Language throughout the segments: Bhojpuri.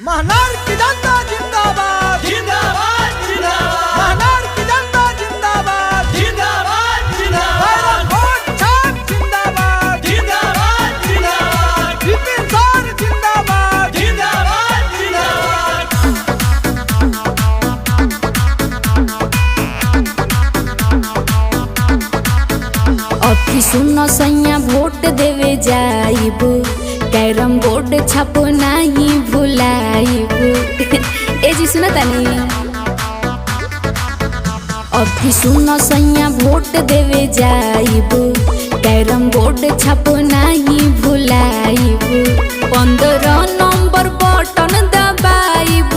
महनार की जनता जिंदाबाद जिंदाबाद जिंदाबाद महनार की जनता जिंदाबाद जिंदाबाद जिंदाबाद वोट छाप जिंदाबाद जिंदाबाद जिंदाबाद विपिन सर जिंदाबाद जिंदाबाद जिंदाबाद अखी सुनो सैया वोट देवे जाइब कैरम बोर्ड छप नहीं भुलाइब ए जी सुना तानी अखी सुनो सैया वोट देवे जाइब कैरम बोर्ड छप नहीं भुलाइब 15 नंबर बटन दबाइब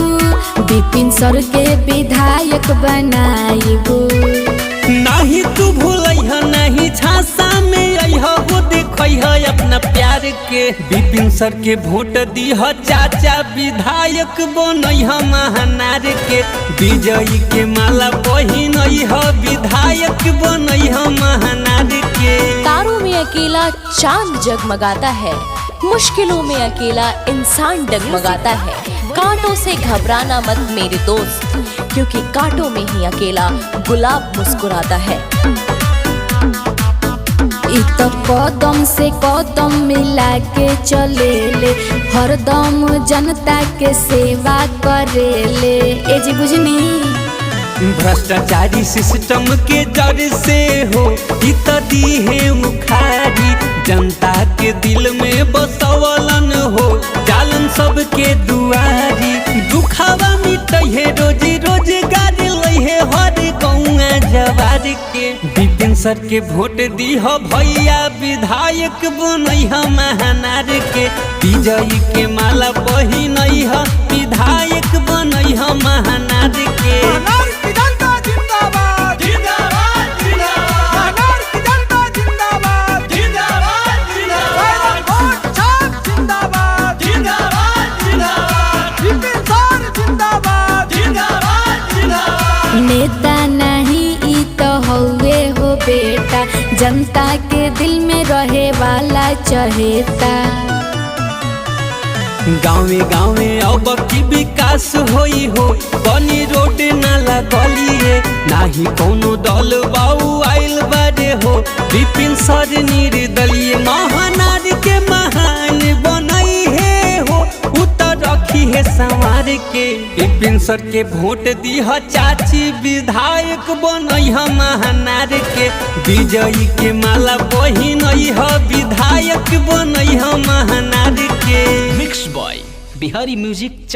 विपिन सर के विधायक बनाइब नहीं तू भूलैह नहीं झांसा में अइह वो देखैह अपना प्यार के विपिन सर के वोट दीह चाचा विधायक बनैह महानार के विजयी के माला पहिनैह विधायक बनैह महानार के। तारों में अकेला चांद जगमगाता है, मुश्किलों में अकेला इंसान डगमगाता है। कांटों से घबराना मत मेरे दोस्त, क्योंकि कांटों में ही अकेला गुलाब मुस्कुराता है। इत कदम से कदम मिला के चले ले, हरदम जनता के सेवा करे ले। ए जी बुझनी भ्रष्टाचारी सिस्टम के जड़ से हो इत दी है उखाड़ी, जनता के दिल में बसवलन हो जालन सबके दुआरी। दुखावा मिटै है रोजी रोजगार लइहे हर गौआ जवार के विपिन सर के वोट दीह भैया विधायक बनैह महानार के विजयी के माला पहिनैह विधायक बनैह महानार के। महनार की जनता जिंदाबाद जिंदाबाद जिंदाबाद महनार की जनता जिंदाबाद जिंदाबाद जिंदाबाद वोट छाप जिंदाबाद जिंदाबाद जिंदाबाद विपिन सर जिंदाबाद जिंदाबाद जिंदाबाद नेता नहीं ई तो हौवे हो बेटा, जनता के दिल में रहे वाला चहेता। गाँवे गाँवे अब की विकास होई हो बनी रोड नाला गलिए नाही कोनो दल बाऊ आइल बारे हो विपिन सर निर्दलीय महानार के महान बनई है हो उतर रखी है संवार के विपिन सर के वोट दीह चाची विधायक बनैह महानार के विजयी के माला पहिनैह विधायक बनैह महानार के। मिक्स बॉय बिहारी म्यूजिक चक